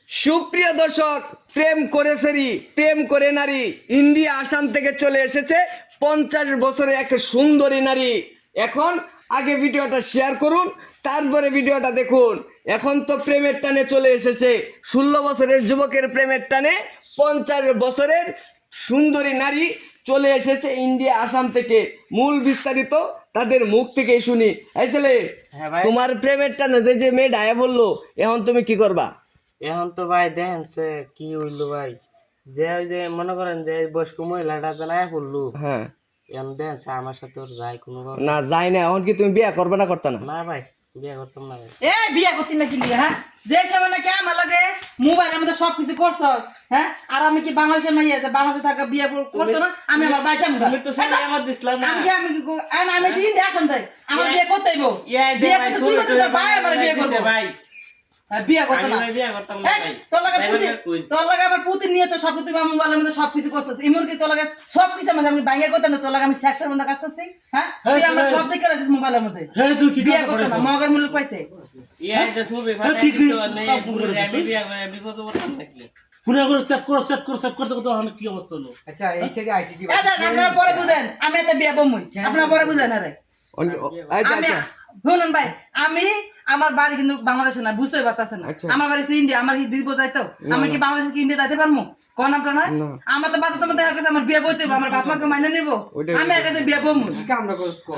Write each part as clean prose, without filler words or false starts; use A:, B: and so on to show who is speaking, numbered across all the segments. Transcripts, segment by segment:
A: সুপ্রিয় দর্শক, প্রেম করে সেরি প্রেম করে নারী ইন্ডিয়া আসাম থেকে চলে এসেছে 50 বছরের এক সুন্দরী নারী। এখন আগে ভিডিওটা শেয়ার করুন, তারপরে ভিডিওটা দেখুন। এখন তো প্রেমের টানে চলে এসেছে 16 বছরের যুবকের প্রেমের টানে 50 বছরের সুন্দরী নারী চলে এসেছে ইন্ডিয়া আসাম থেকে। মূল বিস্তারিত তাদের মুখ থেকেই শুনি। এই ছেলে, তোমার প্রেমের টানে যে মেয়ে ডায়া বললো, এখন তুমি কি করবা?
B: এখন তো ভাই দেখেন সে কি হইলো ভাই, যে ওই যে মনে করেন যে বয়স্ক মহিলাটা যে নাই করলো,
A: হ্যাঁ,
B: এখন দেখেন সে আমার সাথে ওর যায় কোনো রকম।
A: না যায় না। এখন কি তুমি বিয়ে করবে না করতে না?
B: না ভাই, বিয়ে করতাম না ভাই।
C: এ বিয়ে করতি না কিনলি? হ্যাঁ, যে সময় নাকি আমার লাগে মোবাইলের মধ্যে সবকিছু করছস, হ্যাঁ, আর আমি কি বাংলাদেশের মাইয়া আছে, বাংলাদেশে থাকা বিয়ে করতো না? আমি আমার বাড়ি যাবো।
B: তুমি তো সবাই আমার দিছিলা না।
C: আমি কি আমি চিন্তা আসেন তাই আমার বিয়ে করতে হইব।
B: ইয়াই দে
C: বিয়ে
B: ভাই,
C: করতে তুই করতে তোর ভাই আমার বিয়ে করবে
B: ভাই।
C: বিয়ে করতে
B: আমি
C: না।
B: ভাই বিয়ে করতাম না ভাই।
C: তোর লাগে আবার পুতিন নিয়ে তো সবকিছু মোবাইলের মধ্যে সবকিছু করছস। এমনকি তোর লাগে সবকিছু মধ্যে আমি বাইরে করতে না, তোর লাগে আমি সেক্সের মধ্যে কাজ করছি। হ্যাঁ, তুই আমার সব দেখে রাখিস মোবাইলের মধ্যে।
D: হ্যাঁ তুই কি
C: বিয়ে
D: কাজ
C: করতে
D: করিস?
C: না, মগের মূল্য পাইছে।
B: ইয়াই দে সুবি ভাই,
D: কি কি
B: আমি
D: কাম করে
B: আমি বিয়ে করে বিপদ করতাম নাকি?
D: ফোনে করে সেট করতে করতে এখন কি অবস্থা হলো?
E: আচ্ছা এই সেটা আইসিটি
C: আপনারা পরে বুঝেন, আমি একটা বিয়ে বমুই, আপনারা পরে বুঝেন। আরে
A: আচ্ছা
C: আমি
A: আচ্ছা
C: শুনুন ভাই, আমি আমার বাড়ি কিন্তু বাংলাদেশে না, বুঝতেই পারতেছেন না।
A: আচ্ছা।
C: আমার বাড়ি হচ্ছে ইন্ডিয়া। আমার কি দিব যাইতো? আমি কি বাংলাদেশে কি ইন্ডিয়া যাইতে পারবো? কোন আপনারা?
A: না।
C: আমার তো বাবা তোমার দেখা গেছে আমার বিয়ে বইতে হবে, আমার বাপ মাকে মাইনে নিব।
A: ওইটাই
C: আমি এর কাছে বিয়ে বমু।
E: কি কামরা করছ কো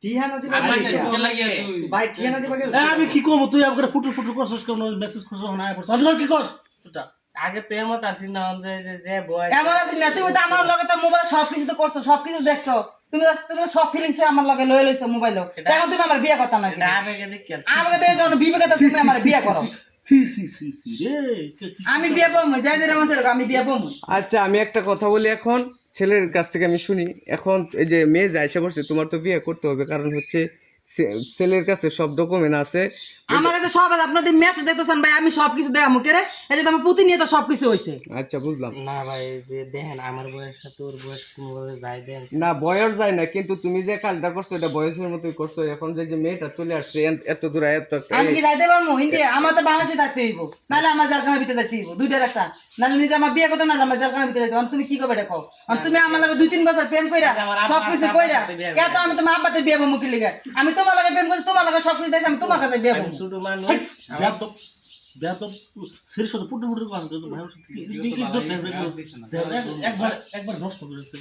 E: টিহানা দিবা
B: আমার
E: গেছে
B: কাছে লাগিয়া তুই
E: ভাই টিহানা দিবা গেছে
D: আমি কি করব? তুই আমাকে ফুটু করছস কেন? মেসেজ করছস না করছস? আজকাল কি করছ? এটা
B: আগে তো এমত আসি না যে যে বয়
C: এমন আছিস না, তুমি তো আমার লগে তো মোবাইল সবকিছু তো করছো, সবকিছু দেখছো। তুমি সব ফিলিংস আমার লগে লয়ে লইছো মোবাইল। এখন তুমি আমার বিয়ে কথা না কি?
B: আবেগে দেখি
C: আমাকে দেখে যখন বিবেকে তো তুমি আমার বিয়ে করো।
D: সি রে
C: আমি বিয়ে বমু, যাই দিন আমার ছেলে আমি বিয়ে বমু।
A: আচ্ছা, আমি একটা কথা বলি। এখন ছেলের কাছ থেকে আমি শুনি। এখন এই যে মেয়ে যায় এসে বসছে, তোমার তো বিয়ে করতে হবে, কারণ হচ্ছে ছেলের কাছে সব ডকুমেন্ট আছে।
C: আমার কাছে সব আছে। আপনাদের মেসেজ দেখতেছেন ভাই, আমি সবকিছু দেয়া মুখে রে। এই যে আমার প্রতিনিয়ত সবকিছু হইছে।
A: আচ্ছা, বুঝলাম।
B: না ভাই, যে দেখেন আমার বয়স সাথে ওর বয়স কোনোভাবে যায় দেন
A: না, বয়স যায় না, কিন্তু তুমি যে কাজটা করছো এটা বয়সের মতোই করছো। এখন যে মেয়েটা চলে আসছে এত দূর এত
C: আমি কি যাইতে পারবো ইন্ডিয়া? আমার তো বাংলাদেশে থাকতে হইব, নাহলে আমার জেলখানার ভিতরে যাইতে হইব। দুইটার একটা, নাহলে নিজে আমার বিয়ে করতে, নাহলে আমার জেলখানার ভিতরে যাইতে। তুমি কি করবে দেখো? তুমি আমার লাগে 2-3 বছর প্রেম কইরা সবকিছু কইরা কেন আমি তোমার আব্বাতে বিয়ে বমু কি লিগা? আমি তোমার লাগে প্রেম করছি, তোমার লাগে সবকিছু দেখছি, আমি তোমার কাছে বিয়ে বমু।
B: ছোট মানুষ
D: বেয়াদব সিরিয়াস হতে পুটু ভাই ইজ্জত একবার নষ্ট করেছে।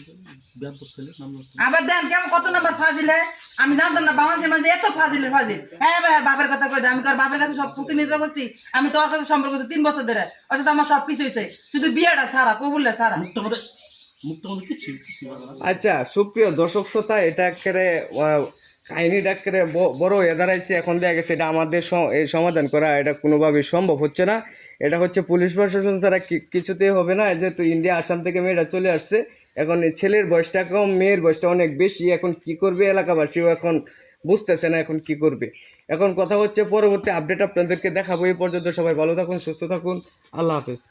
D: বেয়াদব ছেলে নাম
C: আবার দেন কেমন কত নাম্বার ফাজিল। হ্যাঁ, আমি জানতাম না বাংলাদেশের মাঝে এত ফাজিলের ফাজিল। হ্যাঁ ভাই, বাপের কথা কই, আমি কার বাপের কাছে সব প্রতিনিধিত্ব করছি। আমি তোর কাছে সম্পর্ক করছি 3 বছর ধরে, ওর সাথে আমার সবকিছু হয়েছে, শুধু বিয়েটা সারা কবুলটা সারা।
D: মুখটা মধ্যে কিছু
A: আচ্ছা, সুপ্রিয় দর্শক শ্রোতা, এটা একেবারে কাহিনীটা একেবারে বড় হয়ে দাঁড়াইছে। এখন দেখা গেছে এটা আমাদের এই সমাধান করা এটা কোনোভাবেই সম্ভব হচ্ছে না। এটা হচ্ছে পুলিশ প্রশাসন ছাড়া কিছুতেই হবে না। যেহেতু ইন্ডিয়া আসাম থেকে মেয়েরা চলে আসছে, এখন এই ছেলের বয়সটা কম, মেয়ের বয়সটা অনেক বেশি। এখন কি করবে এলাকাবাসীও এখন বুঝতেছে না এখন কি করবে। এখন কথা হচ্ছে পরবর্তী আপডেট আপনাদেরকে দেখাবো। এই পর্যন্ত সবাই ভালো থাকুন, সুস্থ থাকুন, আল্লাহ হাফেজ।